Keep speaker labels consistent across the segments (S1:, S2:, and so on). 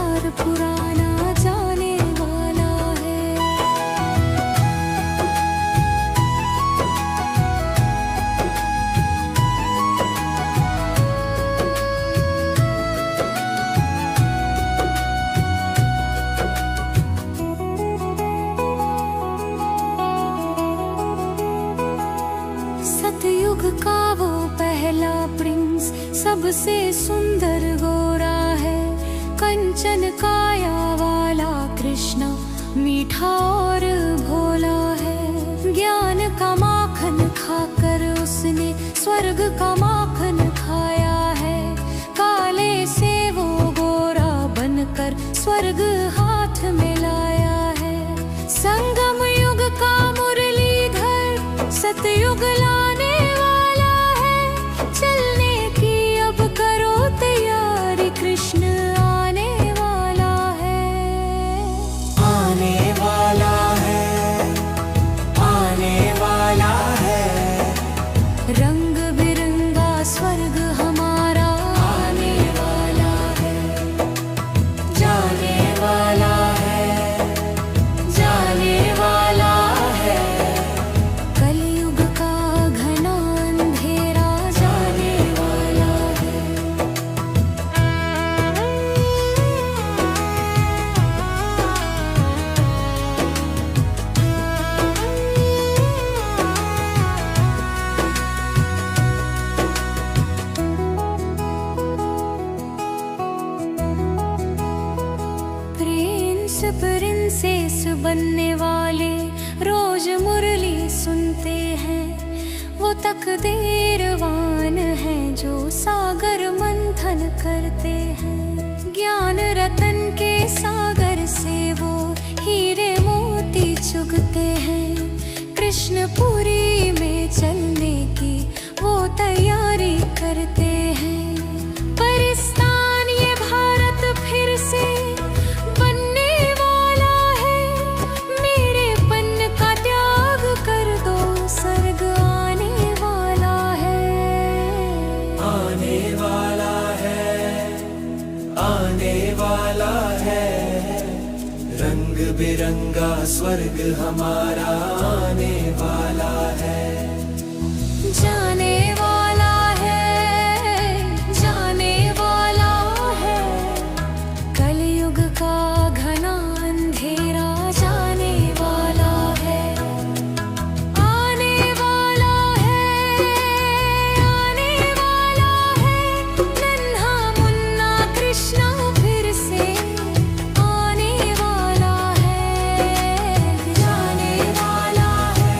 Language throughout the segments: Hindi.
S1: संसार पुराना जाने वाला है। सतयुग का वो पहला प्रिंस सबसे सुंदर गोरा है। कंचन काया वाला कृष्ण मीठा और भोला है। ज्ञान का माखन खाकर उसने स्वर्ग का माखन खाया है। काले से वो गोरा बनकर स्वर्ग हाथ में लाया है। संगम युग का मुरलीधर सतयुग लाने वाला है। चलने की अब करो तैयारी, कृष्ण आने वाला है।
S2: आने वाला है, आने वाला है।
S1: रंग बिरंगा स्वर्ग हमारा
S2: आने वाला है, जाने वाला है, जाने वाला है।
S1: कलयुग का घना अंधेरा जाने वाला है। प्रिंस प्रिंसेस बनने वाले रोज मुरली सुनते हैं। वो तकदीरवान हैं जो सागर मंथन करते हैं। ज्ञान रतन के सागर से वो हीरे मोती चुगते हैं। कृष्णपुरी में चलने की वो तैयारी करते हैं। परिस्तान ये भारत फिर से बनने वाला है। मेरे पन का त्याग कर दो, स्वर्ग आने वाला है।
S2: आने वाला है, आने वाला है। रंग बिरंगा स्वर्ग हमारा आने वाला है।
S1: जाने वाला है, जाने वाला है। कलयुग का घना अंधेरा जाने वाला है। आने वाला है, आने वाला है। नन्हा मुन्ना कृष्णा फिर से आने वाला है। जाने वाला है,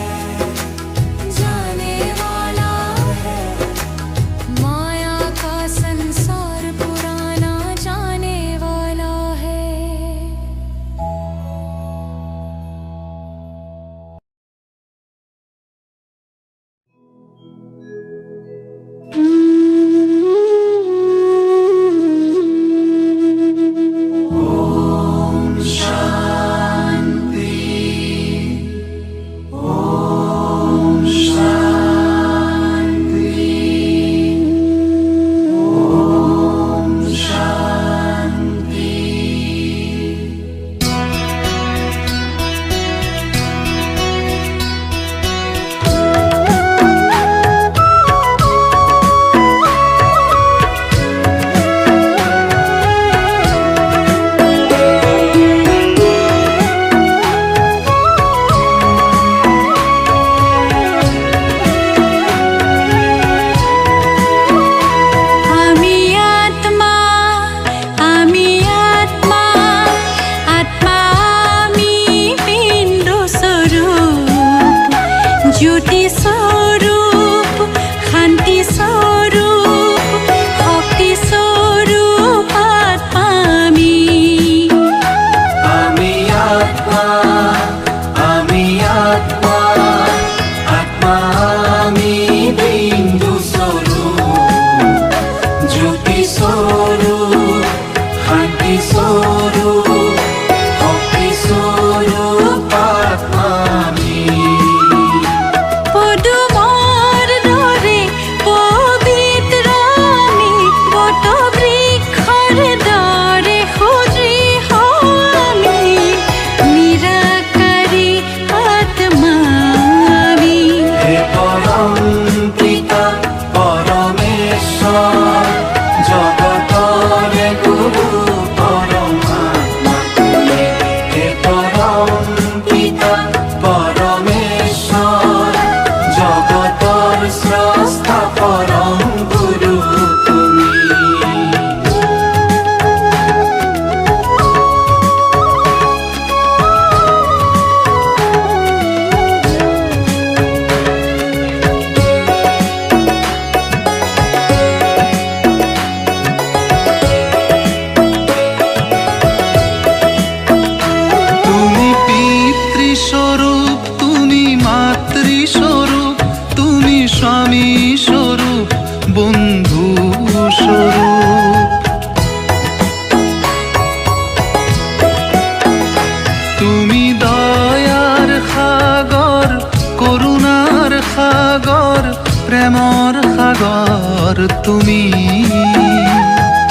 S3: সাগর প্ৰেমৰ সাগৰ তুমি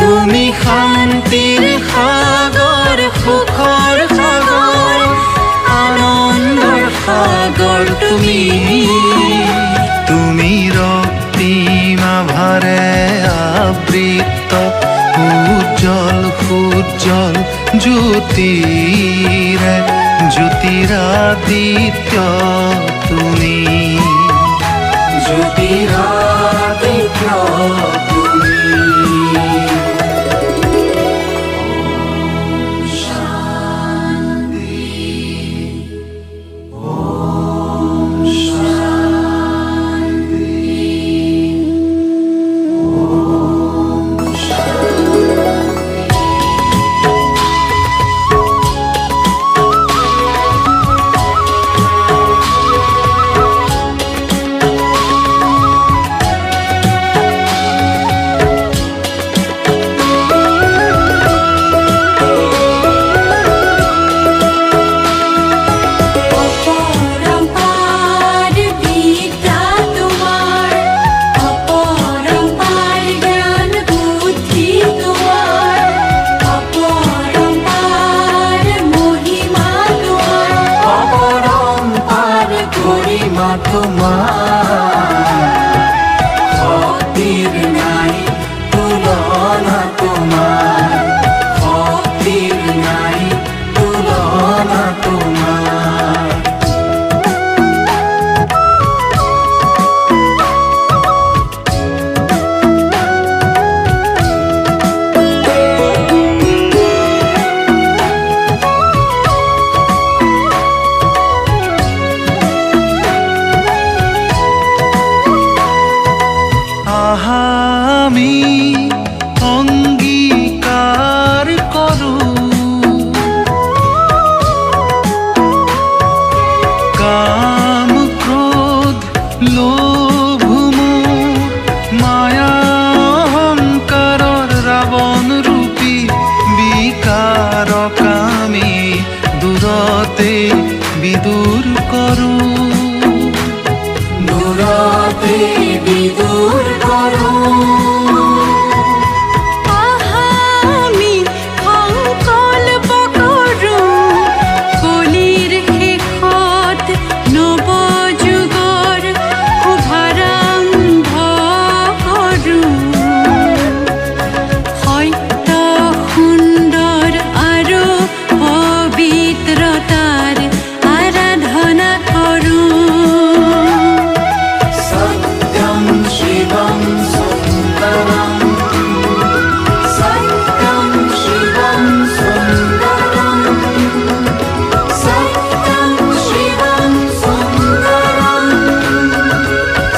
S3: তুমি শান্তিৰ সাগৰ সুখৰ সাগৰ আনন্দৰ সাগৰ তুমি তুমি ৰক্তিমাভাৰে আবৃত উজ্জ্বল উজ্জ্বল জ্যোতিৰে জ্যোতিৰাদিত্য তুমি জ্যোতিৰাদিত্য তুমি
S1: অপরম্পার বিদ্যা তোমার, অপরম্পার জ্ঞান বুদ্ধি তোমার, অপরম্পার মহিমা তোমার,
S3: অপরম্পার গরিমা তোমার ভক্তির নাই তুলনা তোমার ভক্তির নাই তুলনা তোমার আমি অঙ্গীকার করু কাম ক্রোধ লোভ মোহ মায়া অহংকাৰৰ ৰাৱণ ৰূপী বিকাৰক আমি দূৰতে বিদূৰ কৰো দূৰতে বিদূৰ কৰো
S1: আমি সংকল্প কৰোঁ কলিৰ শেষত নৱযুগৰ শুভাৰম্ভ কৰোঁ সত্য সুন্দৰ আৰু পবিত্ৰতাৰ আৰাধনা কৰোঁ
S3: सत्यं शिवं सुन्दरं सत्यं शिवं सुन्दरं सत्यं शिवं सुन्दरं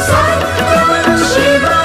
S3: सत्यं शिवं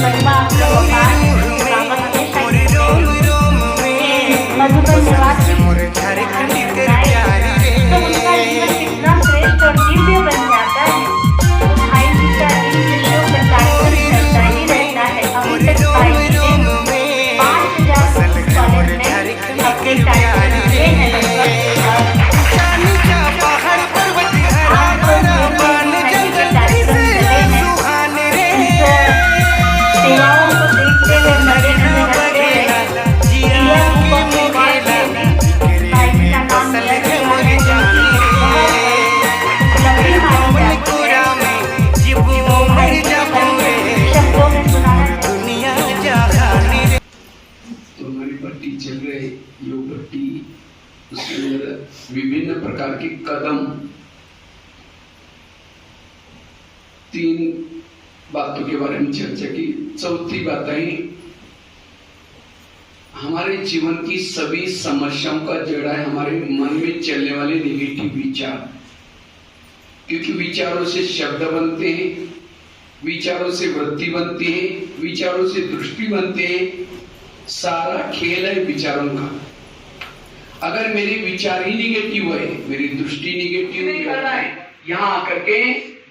S4: महिमा आप लोगों का बाबा हमेशा विभिन्न प्रकार के कदम, 3 बातों के बारे में चर्चा की। चौथी बात है, हमारे जीवन की सभी समस्याओं का जड़ है हमारे मन में चलने वाले नेगेटिव विचार, क्योंकि विचारों से शब्द बनते हैं, विचारों से वृत्ति बनती है, विचारों से दृष्टि बनते हैं। सारा खेल है विचारों का। अगर मेरे विचार ही निगेटिव है, मेरी दृष्टि निगेटिव नहीं करना है, यहां आकर के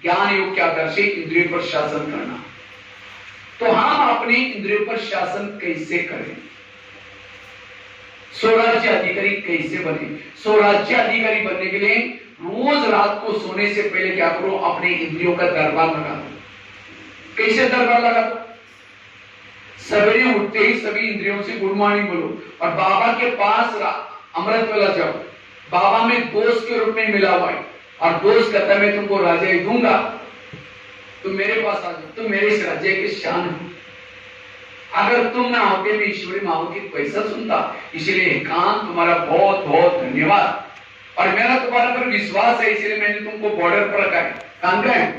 S4: ज्ञान योग के आधार से इंद्रिय पर शासन करना। तो हम अपने इंद्रिय पर शासन कैसे करें? स्वराज्य अधिकारी कैसे बने? स्वराज्य अधिकारी बनने के लिए रोज रात को सोने से पहले क्या करो? अपने इंद्रियों का दरबार लगा दो। कैसे दरबार लगा दो? सवेरे उठते ही सभी इंद्रियों से गुड मॉर्निंग बोलो और बाबा के पास अमृत वेला जाओ। बाबा में दोस्त के रूप में मिला हुआ है और दोस्त कहता है मैं तुमको राज्य दूंगा, तुम मेरे पास आ जाओ, तुम मेरे इस राज्य के शान हो। अगर तुम ना होते मैं ईश्वरी माओ की पैसा सुनता। इसलिए कान तुम्हारा बहुत बहुत धन्यवाद और मेरा तुम्हारा पर विश्वास है, इसलिए मैंने तुमको बॉर्डर पर रखा है। कान का है,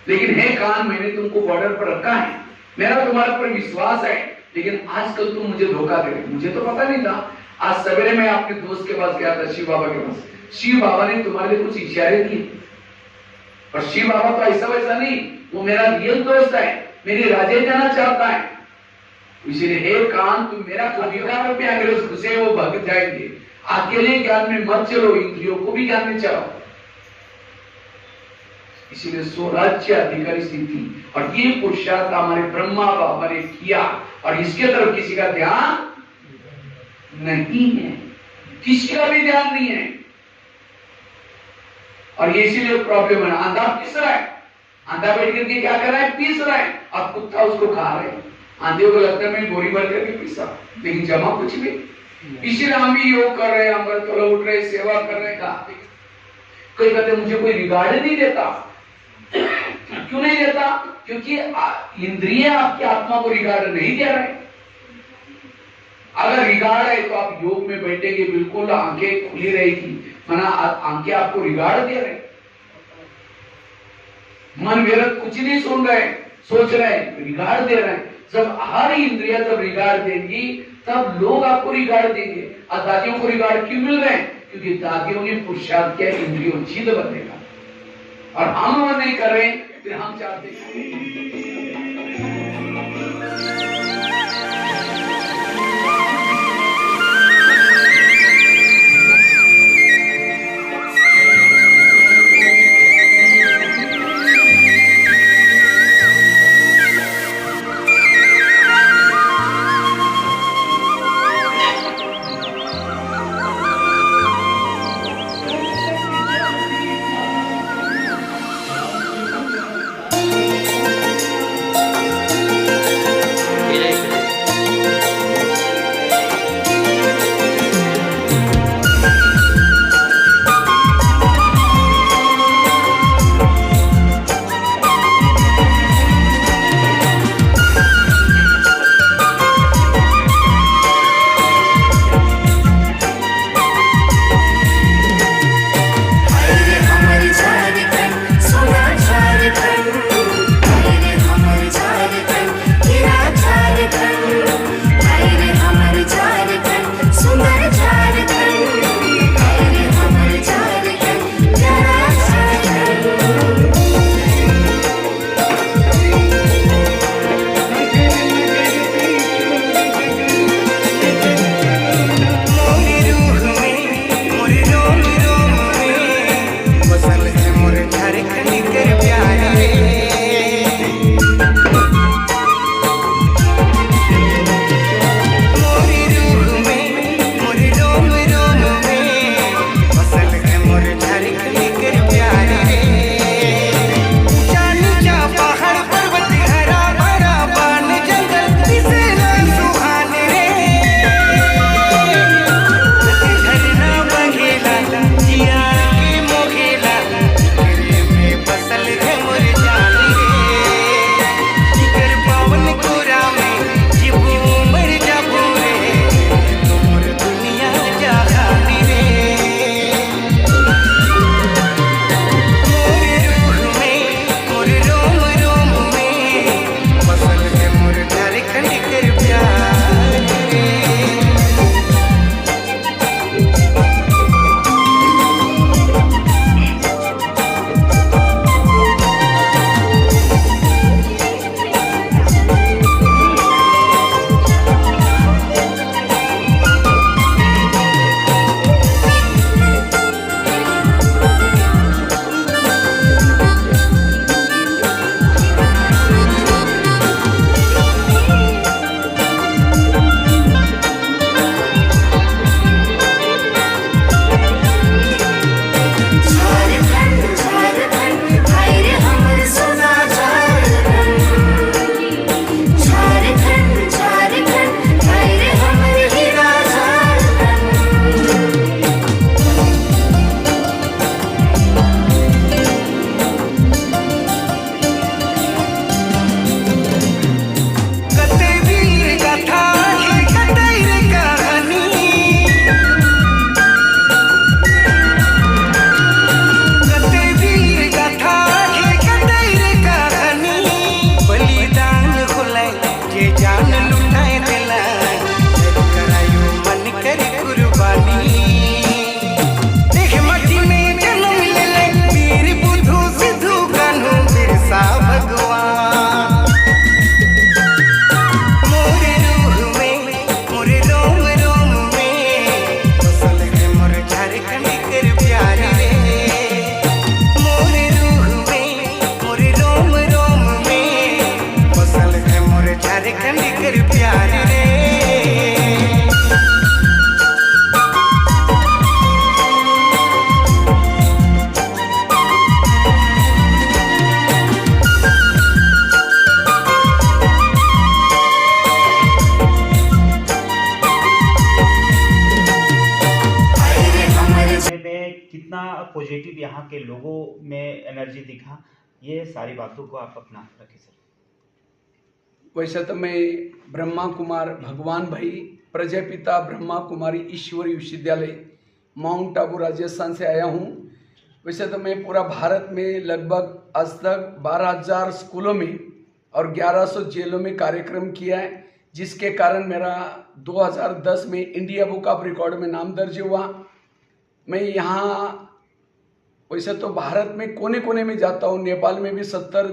S4: लेकिन हे कान मैंने तुमको बॉर्डर पर रखा है, मेरा तुम्हारे पर विश्वास है। लेकिन आजकल तुम मुझे धोखा दे रहे, मुझे तो पता नहीं था। आज सवेरे मैं आपके दोस्त के पास गया था, शिव बाबा के पास। शिव बाबा ने तुम्हारे लिए कुछ इशारे किए और शिव बाबा तो ऐसा वैसा नहीं, वो मेरा रियल दोस्त है, मेरी राजे जाना चाहता है। इसलिए हे कान तुम मेरा विकार में अगर घुसे वो भग जाएंगे। अकेले ज्ञान में मत चलो, इंद्रियों को भी ज्ञान में चलाओ। इसीलिए स्वराज्य अधिकारी स्थिति और ये पुरुषार्थ हमारे ब्रह्मा बाबा ने किया और इसके तरफ किसी का ध्यान नहीं है, किसी का भी ध्यान नहीं है। और ये इसीलिए प्रॉब्लम है। आंधा पीस रहा है, आंधा बैठ करके क्या कर रहा है? पीस रहा है और कुत्ता उसको खा रहे हैं। आंधे को लगता है मैं बोरी भर करके पीसा, लेकिन जमा कुछ भी। इसीलिए हम भी योग कर रहे हैं, अमृत वेला उठ रहे, सेवा कर रहे हैं। कोई कहते मुझे कोई रिगार्ड नहीं देता। क्यों नहीं देता? क्योंकि इंद्रिय आपकी आत्मा को रिगार्ड नहीं दे रहे। अगर रिगार्ड है तो आप योग में बैठेंगे, बिल्कुल आंखें खुली रहेगी, मना आंखें आपको रिगार्ड दे रहे। मन विरत कुछ नहीं सुन रहे, सोच रहे, रिगार्ड दे रहे। जब हर इंद्रिया जब रिगार्ड देंगी तब लोग आपको रिगार्ड देंगे। और दादियों को रिगार्ड क्यों मिल रहे हैं? क्योंकि दादियों ने पुरुषार्थ किया इंद्रियों जिद बनेगा और हम वो नहीं कर रहे, फिर हम चाहते हैं।
S5: पॉजिटिव यहाँ के लोगों में एनर्जी दिखा, ये सारी बातों को आप अपना रखें सर।
S4: वैसे तो मैं ब्रह्मा कुमार भगवान भाई प्रजापिता ब्रह्मा कुमारी ईश्वरी विश्वविद्यालय माउंट आबू राजस्थान से आया हूँ। वैसे तो मैं पूरा भारत में लगभग आज तक 12,000 स्कूलों में और 1100 जेलों में कार्यक्रम किया है, जिसके कारण मेरा 2010 में इंडिया बुक ऑफ रिकॉर्ड में नाम दर्ज हुआ। मैं यहाँ वैसे तो भारत में कोने कोने में जाता हूँ, नेपाल में भी 70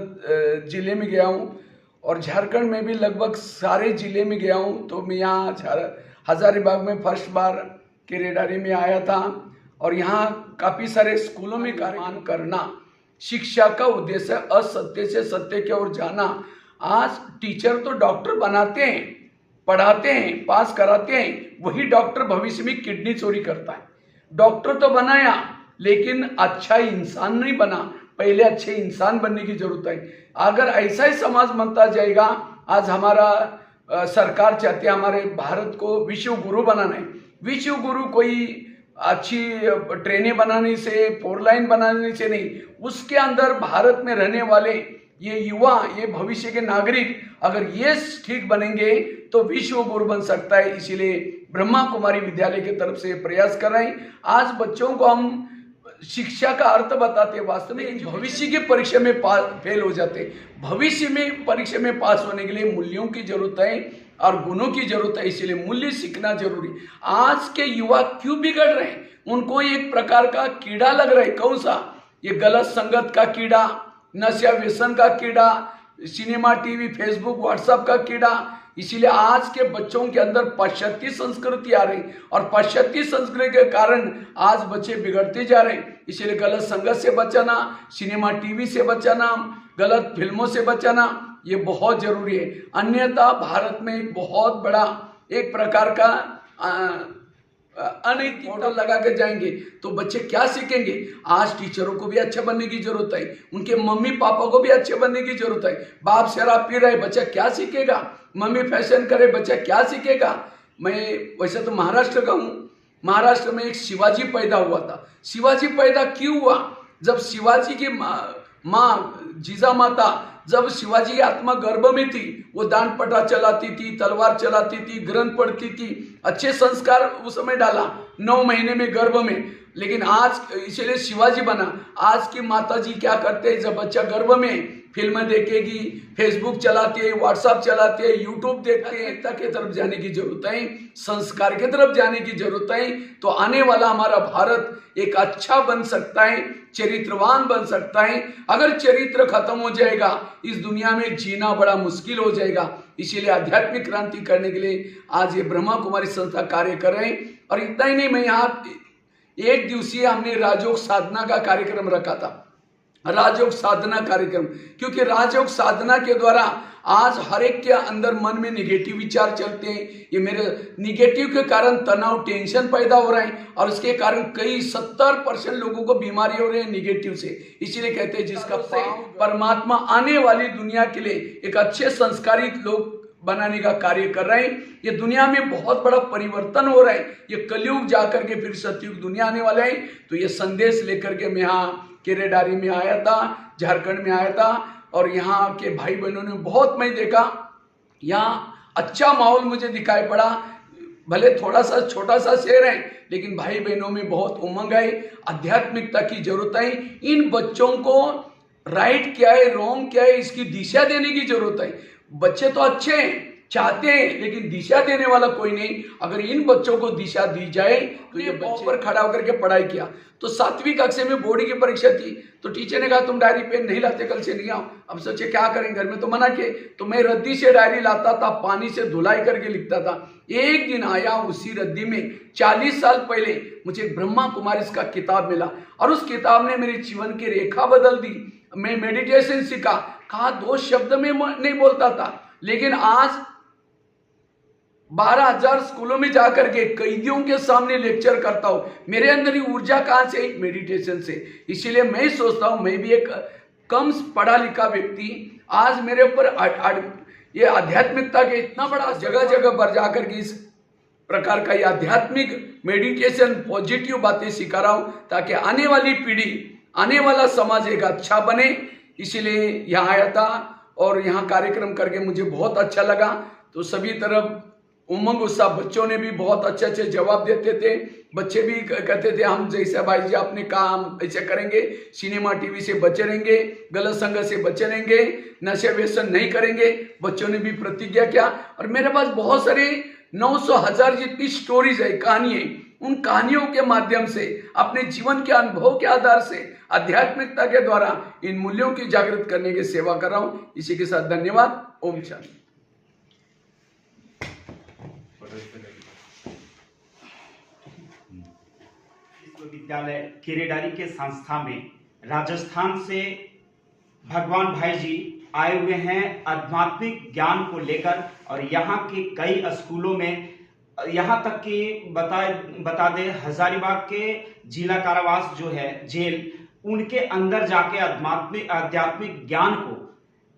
S4: जिले में गया हूँ और झारखंड में भी लगभग सारे जिले में गया हूँ। तो मैं यहाँ हजारीबाग में फर्स्ट बार केरेडारी में आया था और यहाँ काफ़ी सारे स्कूलों में कार्यक्रम करना शिक्षा का उद्देश्य, असत्य से सत्य की ओर जाना। आज टीचर तो डॉक्टर बनाते हैं, पढ़ाते हैं, पास कराते हैं, वही डॉक्टर भविष्य में किडनी चोरी करता है। डॉक्टर तो बनाया लेकिन अच्छा इंसान नहीं बना। पहले अच्छे इंसान बनने की जरूरत है। अगर ऐसा ही समाज बनता जाएगा, आज हमारा सरकार चाहती है हमारे भारत को विश्व गुरु बनाना है। विश्व गुरु कोई अच्छी ट्रेनें बनाने से, 4 लाइन बनाने से नहीं, उसके अंदर भारत में रहने वाले ये युवा, ये भविष्य के नागरिक अगर ये ठीक बनेंगे तो विश्व गुरु बन सकता है। इसीलिए ब्रह्मा कुमारी विद्यालय की तरफ से प्रयास कर रहे हैं। आज बच्चों को हम शिक्षा का अर्थ बताते हैं। वास्तव में भविष्य की परीक्षा में फेल हो जाते। भविष्य में परीक्षा में पास होने के लिए मूल्यों की जरूरत है और गुणों की जरूरत है, इसीलिए मूल्य सीखना जरूरी। आज के युवा क्यों बिगड़ रहे हैं? उनको एक प्रकार का कीड़ा लग रहा है। कौन सा? ये गलत संगत का कीड़ा, नशा व्यसन का कीड़ा, सिनेमा, टीवी, फेसबुक, व्हाट्सएप का कीड़ा। इसीलिए आज के बच्चों के अंदर पाश्चात्य संस्कृति आ रही और पाश्चात्य संस्कृति के कारण आज बच्चे बिगड़ते जा रहे हैं। इसीलिए गलत संगत से बचाना, सिनेमा, टीवी से बचाना, गलत फिल्मों से बचाना, ये बहुत जरूरी है। अन्यथा भारत में एक बहुत बड़ा एक प्रकार का अनैतिक मॉडल लगा के जाएंगे तो बच्चे क्या सीखेंगे? आज टीचरों को भी अच्छा बनने की जरूरत है, उनके मम्मी पापा को भी अच्छे बनने की जरूरत है। बाप शराब पी रहे, बच्चा क्या सीखेगा? मम्मी फैशन करे, बच्चा क्या सीखेगा? मैं वैसे तो महाराष्ट्र का हूँ। महाराष्ट्र में एक शिवाजी पैदा हुआ था। शिवाजी पैदा क्यों हुआ? जब शिवाजी की माँ जीजा माता, जब शिवाजी की आत्मा गर्भ में थी, वो दान पटा चलाती थी, तलवार चलाती थी, ग्रंथ पढ़ती थी, अच्छे संस्कार उस समय डाला 9 महीने में गर्भ में। लेकिन आज इसलिए शिवाजी बना। आज की माता जी क्या करते हैं? जब बच्चा गर्भ में फिल्में देखेगी, फेसबुक चलाते हैं, व्हाट्सएप चलाते हैं, यूट्यूब देखते हैं, एकता की तरफ जाने की जरूरत है, संस्कार की तरफ जाने की जरूरत है। तो आने वाला हमारा भारत एक अच्छा बन सकता है, चरित्रवान बन सकता है। अगर चरित्र खत्म हो जाएगा, इस दुनिया में जीना बड़ा मुश्किल हो जाएगा। इसीलिए आध्यात्मिक क्रांति करने के लिए आज ये ब्रह्मा कुमारी संस्था कार्य कर रहे हैं। और इतना ही नहीं, मैं यहाँ 1 दिवसीय हमने राजयोग साधना का कार्यक्रम रखा था। राजयोग साधना कार्यक्रम, क्योंकि राजयोग साधना के द्वारा आज हर एक के अंदर मन में निगेटिव विचार चलते हैं। ये मेरे निगेटिव के कारण तनाव, टेंशन पैदा हो रहा है और उसके कारण कई 70% लोगों को बीमारी हो रही है निगेटिव से। इसीलिए कहते हैं जिसका परमात्मा आने वाली दुनिया के लिए एक अच्छे संस्कारित लोग बनाने का कार्य कर रहे हैं। ये दुनिया में बहुत बड़ा परिवर्तन हो रहा है। ये कलयुग जाकर के फिर सतयुग दुनिया आने वाला है। तो ये संदेश लेकर के मैं यहाँ केरेडारी में आया था, झारखंड में आया था और यहाँ के भाई बहनों ने बहुत, मैं देखा यहाँ अच्छा माहौल मुझे दिखाई पड़ा। भले थोड़ा सा छोटा सा शहर है लेकिन भाई बहनों में बहुत उमंग है, आध्यात्मिकता की जरूरत है। इन बच्चों को राइट क्या है, रॉन्ग क्या है, इसकी दिशा देने की जरूरत है। बच्चे तो अच्छे हैं, चाहते हैं, लेकिन दिशा देने वाला कोई नहीं। अगर इन बच्चों को दिशा दी जाए तो ये बच्चे पर खड़ा होकर के पढ़ाई किया। तो 7वीं कक्षा में बोर्ड की परीक्षा थी, तो टीचर ने कहा तुम डायरी पेन नहीं लाते, कल से नहीं आओ। अब सोचे क्या करें, घर में तो मना किए। तो मैं रद्दी से डायरी लाता था, पानी से धुलाई करके लिखता था। एक दिन आया, उसी रद्दी में 40 साल पहले मुझे ब्रह्मा कुमारी का किताब मिला और उस किताब ने मेरे जीवन की रेखा बदल दी। मैं मेडिटेशन सीखा। कहा 2 शब्द में नहीं बोलता था, लेकिन आज 12,000 स्कूलों में जाकर के कैदियों के सामने लेक्चर करता हूं। मेरे अंदर ही ऊर्जा कहां से? एक मेडिटेशन से। इसीलिए मैं सोचता हूं मैं भी एक कम पढ़ा लिखा व्यक्ति, आज मेरे ऊपर ये आध्यात्मिकता के इतना बड़ा जगह जगह पर जाकर के इस प्रकार का ये आध्यात्मिक मेडिटेशन पॉजिटिव बातें सिखा रहा हूँ, ताकि आने वाली पीढ़ी, आने वाला समाज एक अच्छा बने। इसीलिए यहाँ आया था और यहाँ कार्यक्रम करके मुझे बहुत अच्छा लगा। तो सभी तरफ उमंग उत्साह, बच्चों ने भी बहुत अच्छे अच्छे जवाब देते थे। बच्चे भी कहते थे हम जैसे भाई जी आपने कहा हम ऐसे करेंगे, सिनेमा टीवी से बचे रहेंगे, गलत संगत से बचे रहेंगे, नशे व्यसन नहीं करेंगे। बच्चों ने भी प्रतिज्ञा किया। और मेरे पास बहुत सारे 900,000 जितनी स्टोरीज है, कहानी है। उन कहानियों के माध्यम से, अपने जीवन के अनुभव के आधार से, आध्यात्मिकता के द्वारा इन मूल्यों की जागृत करने की सेवा कर रहा हूँ। इसी के साथ धन्यवाद। ओम शांति।
S5: विश्वविद्यालय केरेडारी के संस्था में राजस्थान से भगवान भाई जी आए हुए हैं आध्यात्मिक ज्ञान को लेकर। और यहाँ के कई स्कूलों में, यहाँ तक कि बता दे हजारीबाग के जिला कारावास जो है जेल, उनके अंदर जाके आध्यात्मिक ज्ञान को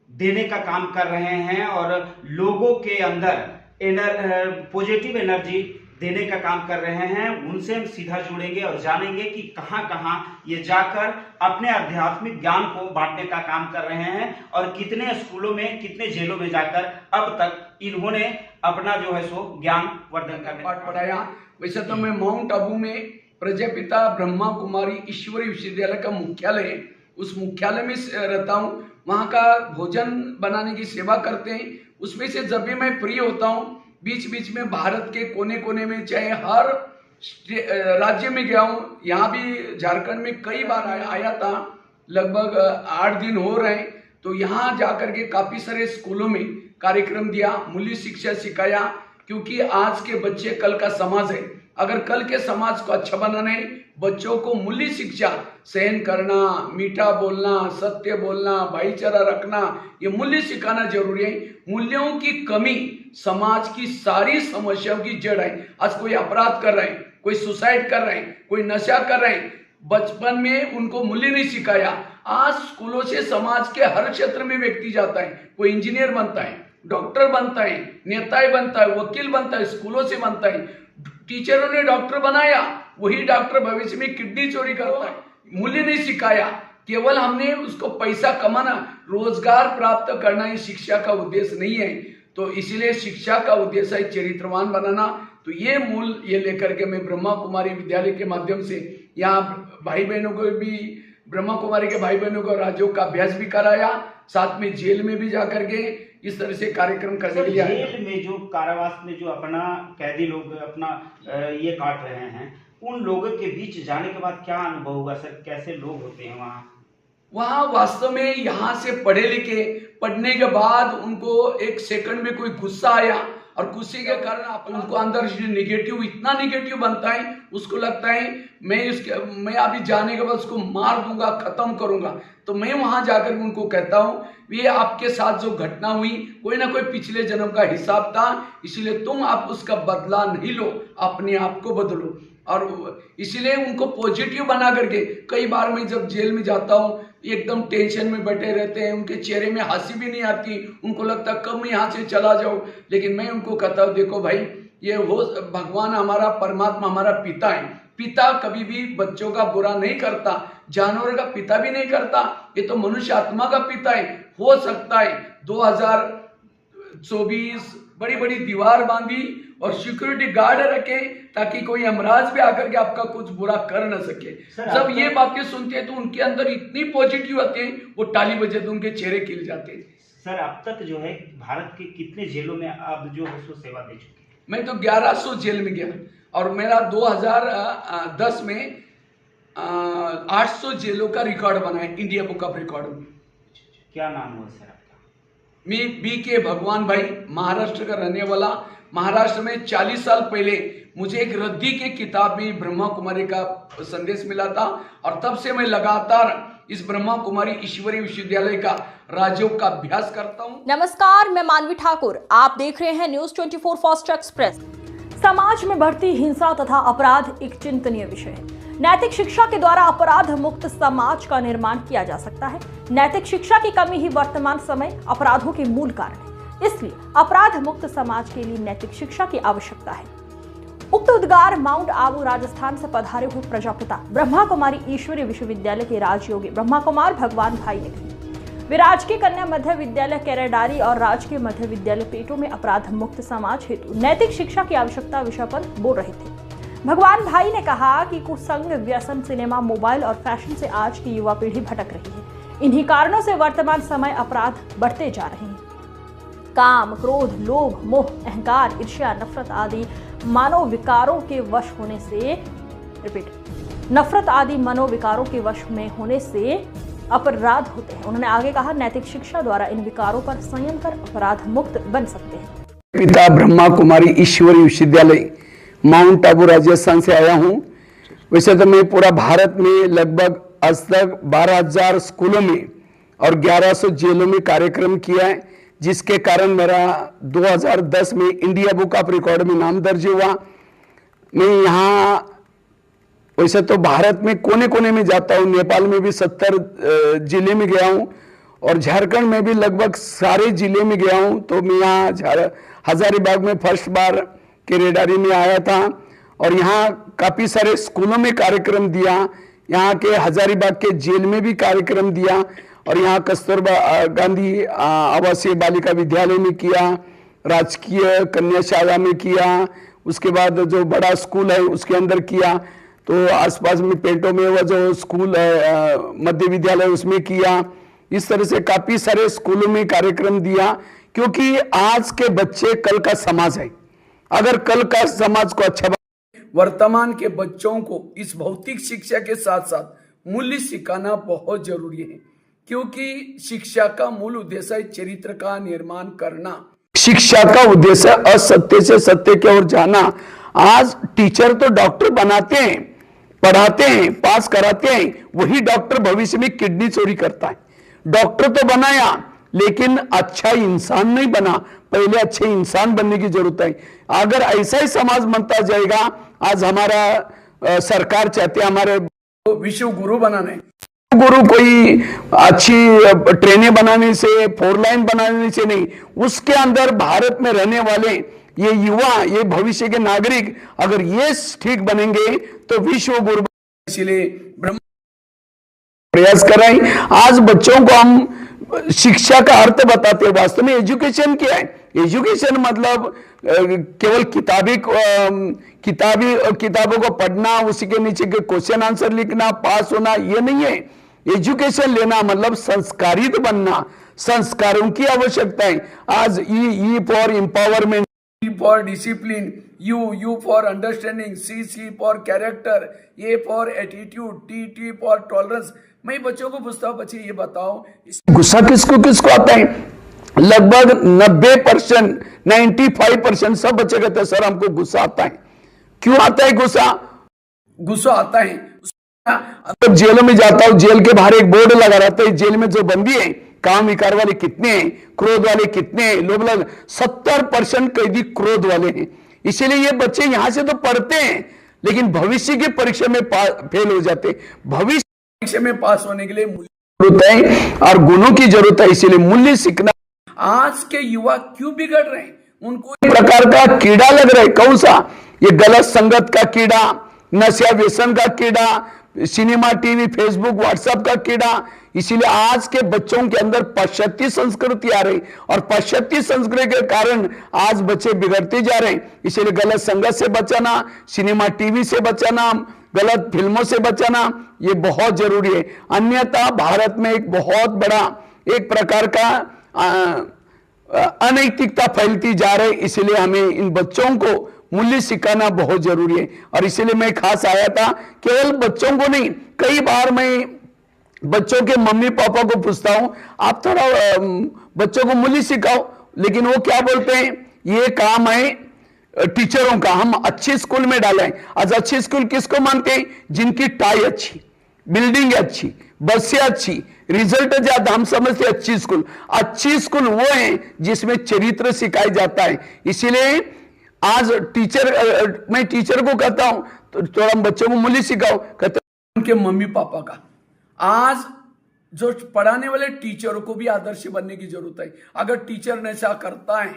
S5: देने का काम कर रहे हैं और लोगों के अंदर पॉजिटिव एनर्जी देने का काम कर रहे हैं। उनसे हम सीधा जुड़ेंगे और जानेंगे कि कहां ये जाकर अपने आध्यात्मिक ज्ञान को बांटने का काम कर रहे हैं और कितने स्कूलों में, कितने जेलों में जाकर अब तक इन्होंने अपना जो है सो ज्ञान वर्धन करने
S4: पाठ पढ़ाया। वैसे तो मैं माउंट आबू में प्रजापिता ब्रह्मा कुमारी ईश्वरी विश्वविद्यालय का मुख्यालय है, उस मुख्यालय में रहता हूँ। वहाँ का भोजन बनाने की सेवा करते हैं। उसमें से जब भी मैं फ्री होता हूँ, बीच बीच में भारत के कोने कोने में, चाहे हर राज्य में गया हूँ। यहाँ भी झारखंड में कई बार आया था, लगभग 8 दिन हो रहे हैं। तो यहाँ जाकर के काफी सारे स्कूलों में कार्यक्रम दिया, मूल्य शिक्षा सिखाया। क्योंकि आज के बच्चे कल का समाज है। अगर कल के समाज को अच्छा बनाना है, बच्चों को मूल्य शिक्षा, सहन करना, मीठा बोलना, सत्य बोलना, भाईचारा रखना, ये मूल्य सिखाना जरूरी है। मूल्यों की कमी समाज की सारी समस्याओं की जड़ है। आज कोई अपराध कर रहे हैं, कोई सुसाइड कर रहे हैं, कोई नशा कर रहे हैं, बचपन में उनको मूल्य नहीं सिखाया। आज स्कूलों से समाज के हर क्षेत्र में व्यक्ति जाता है, कोई इंजीनियर बनता है, डॉक्टर बनता है, नेता बनता है, वकील बनता है, स्कूलों से बनता है। टीचरों ने डॉक्टर बनाया, वही डॉक्टर भविष्य में किडनी चोरी करता है। मूल्य नहीं सिखाया, केवल हमने उसको पैसा कमाना, रोजगार प्राप्त करना ही शिक्षा का उद्देश्य नहीं है। तो इसीलिए शिक्षा का उद्देश्य है चरित्रवान बनाना। तो ये मूल ये लेकर के मैं ब्रह्मा कुमारी विद्यालय के माध्यम से यहाँ भाई बहनों को भी, ब्रह्मा कुमारी के भाई बहनों को राज्यों का अभ्यास भी कराया, साथ में जेल में भी जाकर के इस तरह से कार्यक्रम करने के लिए।
S5: जेल में जो कारावास में जो अपना कैदी लोग अपना ये काट रहे हैं, उन लोगों के बीच जाने के बाद क्या अनुभव हुआ सर? कैसे लोग होते हैं वहाँ
S4: वास्तव में यहाँ से पढ़े लिखे, पढ़ने के बाद उनको एक सेकंड में कोई गुस्सा आया और गुस्से के कारण उनको अंदर निगेटिव, इतना निगेटिव बनता है, उसको लगता है मैं अभी जाने के बाद उसको मार दूंगा, खत्म करूंगा। तो मैं वहां जाकर उनको कहता हूँ, ये आपके साथ जो घटना हुई कोई ना कोई पिछले जन्म का हिसाब था, इसलिए तुम आप उसका बदला नहीं लो, अपने आप को बदलो। और इसीलिए उनको पॉजिटिव बना करके, कई बार मैं जब जेल में जाता हूँ एकदम टेंशन में बैठे रहते हैं, उनके चेहरे में हंसी भी नहीं आती, उनको लगता कब मैं यहाँ से चला जाऊँ। लेकिन मैं उनको कहता हूँ देखो भाई, ये हो भगवान हमारा, परमात्मा हमारा पिता है। पिता कभी भी बच्चों का बुरा नहीं करता, जानवर का पिता भी नहीं करता, ये तो मनुष्य आत्मा का पिता है। हो सकता है 2024 बड़ी बड़ी दीवार बांधी और सिक्योरिटी गार्ड रखे ताकि कोई अमराज भी आकर के आपका कुछ बुरा कर न सके। जब ये बातें सुनते हैं तो उनके अंदर इतनी पॉजिटिव आते हैं, वो ताली बजाते उनके चेहरे खिल जाते हैं।
S5: सर अब तक जो है भारत के कितने जेलों में आप जो है सो सेवा दे चुके हैं?
S4: मैं तो 1100 जेल में गया और मेरा 2010 में 800 जेलों का रिकॉर्ड बना है इंडिया बुक ऑफ रिकॉर्ड में।
S5: क्या नाम हुआ सर आपका?
S4: मैं BK भगवान भाई, महाराष्ट्र का रहने वाला। महाराष्ट्र में 40 साल पहले मुझे एक रद्दी के किताब में ब्रह्मा कुमारी का संदेश मिला था और तब से मैं लगातार इस ब्रह्मा कुमारी ईश्वरी विश्वविद्यालय का राजयोग का अभ्यास करता हूँ।
S6: नमस्कार, मैं मानवी ठाकुर, आप देख रहे हैं न्यूज 24 फास्ट एक्सप्रेस। समाज में बढ़ती हिंसा तथा अपराध एक चिंतनीय विषय है। नैतिक शिक्षा के द्वारा अपराध मुक्त समाज का निर्माण किया जा सकता है। नैतिक शिक्षा की कमी ही वर्तमान समय अपराधों के मूल कारण है। इसलिए अपराध मुक्त समाज के लिए नैतिक शिक्षा की आवश्यकता है। उक्त उद्गार माउंट आबू राजस्थान से पधारे हुए प्रजापिता ब्रह्मा कुमारी ईश्वरीय विश्वविद्यालय के राजयोगी ब्रह्मा कुमार भगवान भाई ने कही। वे राजकीय कन्या मध्य विद्यालय केरेडारी और राजकीय मध्य विद्यालय पेटो में अपराध मुक्त समाज हेतु नैतिक शिक्षा की आवश्यकता विषय पर बोल रहे थे। भगवान भाई ने कहा कि कुसंग, व्यसन, सिनेमा, मोबाइल और फैशन से आज की युवा पीढ़ी भटक रही है। इन्हीं कारणों से वर्तमान समय अपराध बढ़ते जा रहे हैं। काम, क्रोध, लोभ, मोह, अहंकार, ईर्ष्या, नफरत आदि मनोविकारों के वश में होने से अपराध होते हैं। उन्होंने आगे कहा, नैतिक शिक्षा द्वारा इन विकारों पर संयम कर अपराध मुक्त बन सकते हैं।
S7: पिता ब्रह्मा कुमारी ईश्वरीय विश्वविद्यालय माउंट आबू राजस्थान से आया हूं। वैसे तो मैं पूरा भारत में लगभग आज तक 12,000 स्कूलों में और 1100 जेलों में कार्यक्रम किया है, जिसके कारण मेरा 2010 में इंडिया बुक ऑफ रिकॉर्ड में नाम दर्ज हुआ। मैं यहाँ वैसे तो भारत में कोने कोने में जाता हूँ, नेपाल में भी 70 जिले में गया हूँ और झारखंड में भी लगभग सारे जिले में गया हूँ। तो मैं यहाँ हजारीबाग में फर्स्ट बार केरेडारी में आया था और यहाँ काफ़ी सारे स्कूलों में कार्यक्रम दिया। यहाँ के हजारीबाग के जेल में भी कार्यक्रम दिया और यहाँ कस्तूरबा गांधी आवासीय बालिका विद्यालय में किया, राजकीय कन्या शाला में किया, उसके बाद जो बड़ा स्कूल है उसके अंदर किया। तो आसपास में पेटों में वो जो स्कूल है मध्य विद्यालय उसमें किया। इस तरह से काफ़ी सारे स्कूलों में कार्यक्रम दिया, क्योंकि आज के बच्चे कल का समाज है। अगर कल का समाज को अच्छा वर्तमान के बच्चों को इस भौतिक शिक्षा के साथ साथ मूल्य सिखाना बहुत जरूरी है, क्योंकि शिक्षा का मूल उद्देश्य चरित्र का निर्माण करना। शिक्षा का उद्देश्य असत्य से सत्य की ओर जाना। आज टीचर तो डॉक्टर बनाते हैं, पढ़ाते हैं, पास कराते हैं, वही डॉक्टर भविष्य में किडनी चोरी करता है। डॉक्टर तो बनाया लेकिन अच्छा इंसान नहीं बना। पहले अच्छे इंसान बनने की जरूरत है। अगर ऐसा ही समाज बनता जाएगा, आज हमारा सरकार चाहते हैं हमारे विश्व गुरु बनाने, गुरु कोई अच्छी ट्रेनें बनाने से, 4 लाइन बनाने से नहीं, उसके अंदर भारत में रहने वाले ये युवा, ये भविष्य के नागरिक अगर ये ठीक बनेंगे तो विश्व गुरु। इसलिए ब्रह्म प्रयास कर रहे हैं। आज बच्चों को हम शिक्षा का अर्थ बताते हैं। वास्तव में एजुकेशन क्या है? एजुकेशन मतलब केवल किताबों को पढ़ना, उसी के नीचे के क्वेश्चन आंसर लिखना, पास होना, ये नहीं है। एजुकेशन लेना मतलब संस्कारित बनना, संस्कारों की आवश्यकता है। आज E for empowerment, E for discipline, U for understanding, C for character, A for attitude, T for tolerance। मैं बच्चों को पूछता हूँ, बच्चे ये बताओ गुस्सा किसको आता है? लगभग 90%, 95% सब बच्चे कहते हैं सर हमको गुस्सा आता है। क्यों आता है गुस्सा आता है। अब जेलों में जाता हूँ, जेल के बाहर एक बोर्ड लगा रहता है, जेल में जो बंदी है काम विकार वाले कितने हैं, क्रोध वाले कितने हैं, लोग 70% कैदी क्रोध वाले हैं। इसीलिए ये बच्चे यहां से तो पढ़ते हैं लेकिन भविष्य की परीक्षा में फेल हो जाते। भविष्य परीक्षा में पास होने के लिए मूल्य जरूरत है और गुणों की जरूरत है। इसीलिए मूल्य सीखना। आज के युवा क्यों बिगड़ रहे हैं? उनको एक प्रकार का कीड़ा लग रहा है। कौन सा? ये गलत संगत का कीड़ा, नशा व्यसन का कीड़ा, सिनेमा, टीवी, फेसबुक, व्हाट्सएप का कीड़ा। इसीलिए आज के बच्चों के अंदर पाश्चात्य संस्कृति आ रही और पाश्चात्य संस्कृति के कारण आज बच्चे बिगड़ते जा रहे हैं। इसीलिए गलत संगत से बचाना, सिनेमा, टीवी से बचाना, गलत फिल्मों से बचाना, ये बहुत जरूरी है। अन्यथा भारत में एक बहुत बड़ा एक प्रकार का अनैतिकता फैलती जा रही। इसीलिए हमें इन बच्चों को मूल्य सिखाना बहुत जरूरी है। और इसीलिए मैं खास आया था, केवल बच्चों को नहीं, कई बार मैं बच्चों के मम्मी पापा को पूछता हूं आप थोड़ा बच्चों को मूल्य सिखाओ, लेकिन वो क्या बोलते हैं, ये काम है टीचरों का, हम अच्छे स्कूल में डालें। आज अच्छे स्कूल किसको मानते हैं? जिनकी टाई अच्छी, बिल्डिंग अच्छी, बसें अच्छी, रिजल्ट ज्यादा, हम समझते अच्छी स्कूल। अच्छी स्कूल वो है जिसमें चरित्र सिखाया जाता है। इसीलिए आज मैं टीचर को कहता हूं तो थोड़ा बच्चों को मूल्य सिखाओ, कहते उनके मम्मी पापा का। आज जो पढ़ाने वाले टीचरों को भी आदर्श बनने की जरूरत है। अगर टीचर नशा करता है,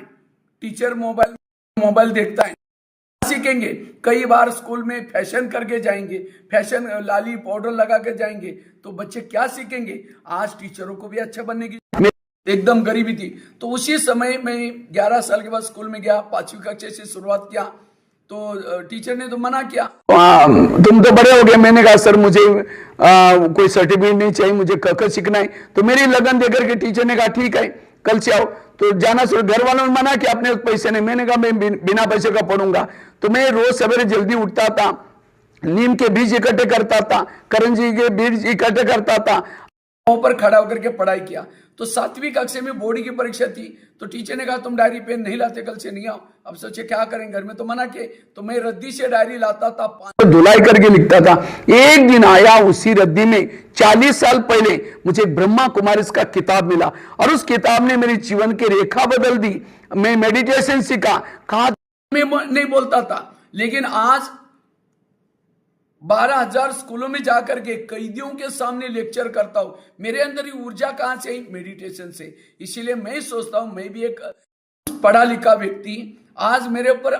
S7: टीचर मोबाइल देखता है, सीखेंगे? कई बार स्कूल में फैशन करके जाएंगे, फैशन लाली पाउडर लगा के जाएंगे, तो बच्चे क्या सीखेंगे? आज टीचरों को भी अच्छा बनने की एकदम गरीबी थी। तो उसी समय मैं 11 साल के बाद स्कूल में गया, 5वीं कक्षा से शुरुआत किया, तो टीचर ने तो मना किया, तुम तो बड़े हो गए। मैंने कहा सर मुझे कोई सर्टिफिकेट नहीं चाहिए, मुझे क सीखना है। तो मेरी लगन देकर के टीचर ने कहा ठीक है कल से आओ। तो जाना शुरू, घर वालों ने मना किया, अपने पैसे नहीं। मैंने कहा मैं बिना पैसे का पढ़ूंगा। तो मैं रोज सवेरे जल्दी उठता था, नीम के बीज इकट्ठे करता था, करंजी के बीज इकट्ठे करता था, पर खड़ा होकर के पढ़ाई किया। तो 7वीं कक्षा में बोर्ड की परीक्षा थी, तो टीचर ने कहा तुम डायरी पेन नहीं लाते, कल से नहीं आओ। अब सोचे क्या करें, घर में तो मना किए। तो मैं रद्दी से डायरी लाता था, धुलाई करके लिखता था। एक दिन आया, उसी रद्दी में 40 साल पहले मुझे ब्रह्मा कुमारी का किताब मिला, और उस किताब ने मेरे जीवन की रेखा बदल दी। मैं मेडिटेशन सीखा। कहा मैं नहीं बोलता था, लेकिन आज 12,000 स्कूलों में जाकर के कैदियों के सामने लेक्चर करता हूं। मेरे अंदर ये ऊर्जा कहां से आई? मेडिटेशन से। इसीलिए मैं सोचता हूं मैं भी एक पढ़ा लिखा व्यक्ति, आज मेरे ऊपर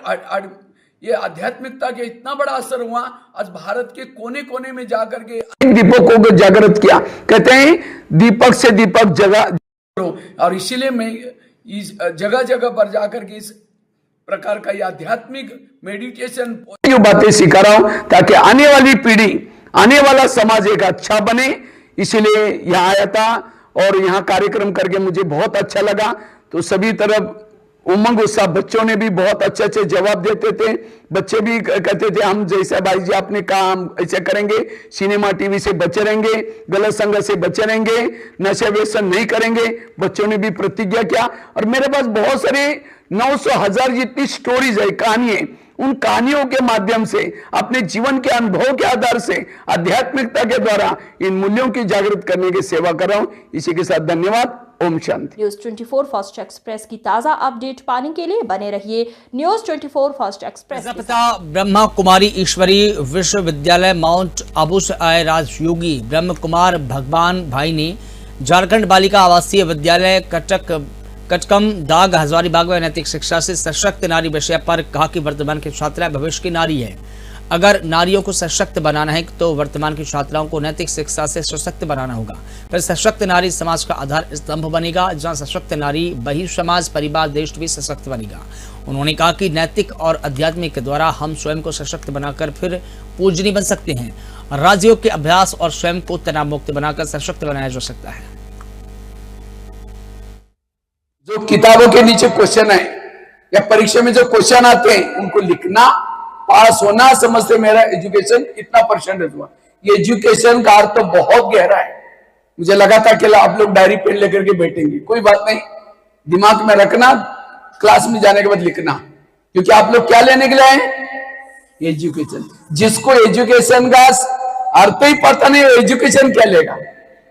S7: ये आध्यात्मिकता के इतना बड़ा असर हुआ। आज भारत के कोने कोने में जाकर के दीपकों को जागृत किया। कहते हैं दीपक से दीपक जगह, और इसीलिए मैं इस जगह जगह पर जाकर के इस प्रकार का ये आध्यात्मिक मेडिटेशन बातें सिखा रहा हूं, ताकि आने वाली पीढ़ी, आने वाला समाज एक अच्छा बने। इसलिए यहाँ आया था और यहाँ कार्यक्रम करके मुझे बहुत अच्छा लगा। तो सभी तरफ उमंग उत्साह, बच्चों ने भी बहुत अच्छे अच्छे जवाब देते थे। बच्चे भी कहते थे हम जैसा भाई जी आपने कहा हम ऐसे करेंगे, सिनेमा टीवी से बचे रहेंगे, गलत संगत से बचे रहेंगे, नशे व्यसन नहीं करेंगे। बच्चों ने भी प्रतिज्ञा किया। और मेरे पास बहुत सारे 900,000 जितनी स्टोरीज है, कहानी है। उन कहानियों के माध्यम से, अपने जीवन के अनुभव के आधार से, आध्यात्मिकता के द्वारा इन मूल्यों की जागृत करने की सेवा कर रहा हूं। इसी के साथ धन्यवाद। ओम शांति।
S6: न्यूज 24 फास्ट एक्सप्रेस की ताजा अपडेट पाने के लिए बने रहिए news 24 fast express.
S8: Prajapita Brahma Kumari ईश्वरी विश्वविद्यालय माउंट आबू से आए राजयोगी ब्रह्म कुमार भगवान भाई ने झारखंड बालिका आवासीय विद्यालय कटकम दाग हजारीबाग में नैतिक शिक्षा से सशक्त नारी विषय पर कहा कि वर्तमान की छात्राएं भविष्य की नारी है। अगर नारियों को सशक्त बनाना है तो वर्तमान की छात्राओं को नैतिक शिक्षा से सशक्त बनाना होगा। फिर सशक्त नारी समाज का आधार स्तंभ बनेगा। जहां सशक्त नारी वही समाज, परिवार, देश भी सशक्त बनेगा। उन्होंने कहा कि नैतिक और आध्यात्मिक के द्वारा हम स्वयं को सशक्त बनाकर फिर पूजनीय बन सकते हैं। राजयोग के अभ्यास और स्वयं को तनाव मुक्त बनाकर सशक्त बनाया जा सकता है।
S7: जो किताबों के नीचे क्वेश्चन है या परीक्षा में जो क्वेश्चन आते हैं उनको लिखना, पास होना, समझते मेरा एजुकेशन इतना परसेंटेज हुआ। ये एजुकेशन का अर्थ तो बहुत गहरा है। मुझे लगा था कि आप लोग डायरी पेन लेकर के बैठेंगे, कोई बात नहीं, दिमाग में रखना, क्लास में जाने के बाद लिखना, क्योंकि आप लोग क्या लेने के लिए आए? एजुकेशन। जिसको एजुकेशन का अर्थ ही पता नहीं, एजुकेशन क्या लेगा?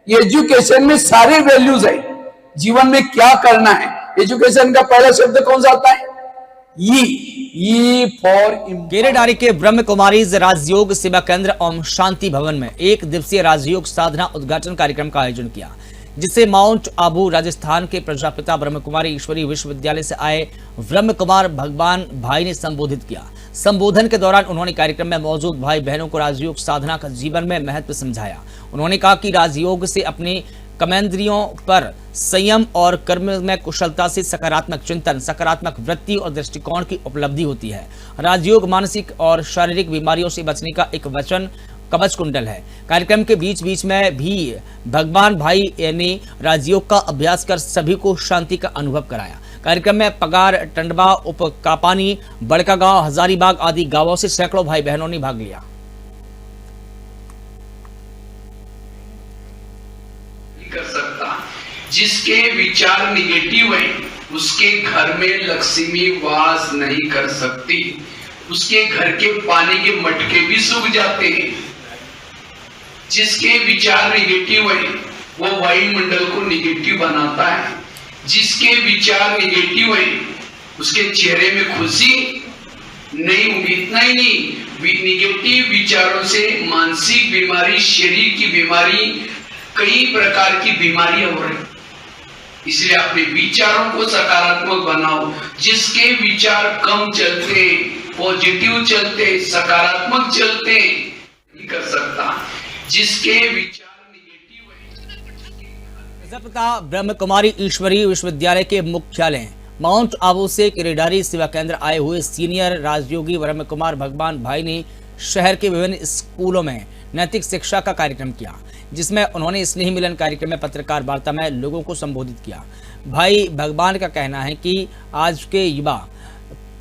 S7: ये एजुकेशन में सारे वैल्यूज है, जीवन में क्या करना है। एजुकेशन का पहला शब्द कौन सा आता है? E for.
S8: केरेडारी के ब्रह्म कुमारी राजयोग सेवा केंद्र ओम शांति भवन में 1 दिवसीय राजयोग साधना उद्घाटन कार्यक्रम का आयोजन किया, जिसे माउंट आबू राजस्थान के प्रजापिता ब्रह्म कुमारी ईश्वरी विश्वविद्यालय से आए ब्रह्म कुमार भगवान भाई ने संबोधित किया। संबोधन के दौरान उन्होंने कार्यक्रम में मौजूद भाई बहनों को राजयोग साधना का जीवन में महत्व समझाया। उन्होंने कहा कि राजयोग से अपने कर्मेंद्रियों पर संयम और कर्म में कुशलता से सकारात्मक चिंतन, सकारात्मक वृत्ति और दृष्टिकोण की उपलब्धि होती है। राजयोग मानसिक और शारीरिक बीमारियों से बचने का एक वचन कवच कुंडल है। कार्यक्रम के बीच बीच में भी भगवान भाई ने राजयोग का अभ्यास कर सभी को शांति का अनुभव कराया। कार्यक्रम में पगार, टंडवा, उप कापानी, बड़का गांव, हजारीबाग आदि गांवों से सैकड़ों भाई बहनों ने भाग लिया।
S4: कर सकता, जिसके विचार निगेटिव है उसके घर में लक्ष्मी वास नहीं कर सकती, उसके घर के पानी के मटके भी सूख जाते हैं। जिसके विचार निगेटिव है वो वायुमंडल को निगेटिव बनाता है। जिसके विचार निगेटिव है उसके चेहरे में खुशी नहीं होगी। इतना ही नहीं, निगेटिव विचारों से मानसिक बीमारी, शरीर की बीमारी, कई प्रकार की बीमारियां हो रही। इसलिए अपने विचारों को सकारात्मक बनाओ। जिसके विचार कम चलते पॉजिटिव चलते, सकारात्मक चलते नहीं कर सकता। जिसके विचार निगेटिव है।
S8: प्रजापिता ब्रह्म कुमारी ईश्वरी विश्वविद्यालय के मुख्यालय माउंट आबू से किरेडारी सेवा केंद्र आए हुए सीनियर राजयोगी ब्रह्म कुमार भगवान भाई ने शहर के विभिन्न स्कूलों में नैतिक शिक्षा का कार्यक्रम किया, जिसमें उन्होंने स्नेही मिलन कार्यक्रम में पत्रकार वार्ता में लोगों को संबोधित किया। भाई भगवान का कहना है कि आज के युवा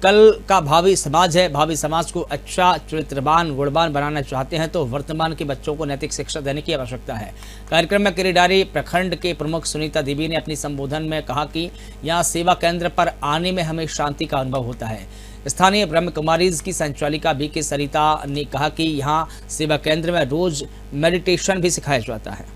S8: कल का भावी समाज है। भावी समाज को अच्छा, चरित्रवान, गुणवान बनाना चाहते हैं तो वर्तमान के बच्चों को नैतिक शिक्षा देने की आवश्यकता है। कार्यक्रम में किरेडारी प्रखंड के प्रमुख सुनीता देवी ने अपनी संबोधन में कहा कि यहाँ सेवा केंद्र पर आने में हमें शांति का अनुभव होता है। स्थानीय ब्रह्म कुमारीज की संचालिका बी के सरिता ने कहा कि यहाँ सेवा केंद्र में रोज मेडिटेशन भी सिखाया जाता है।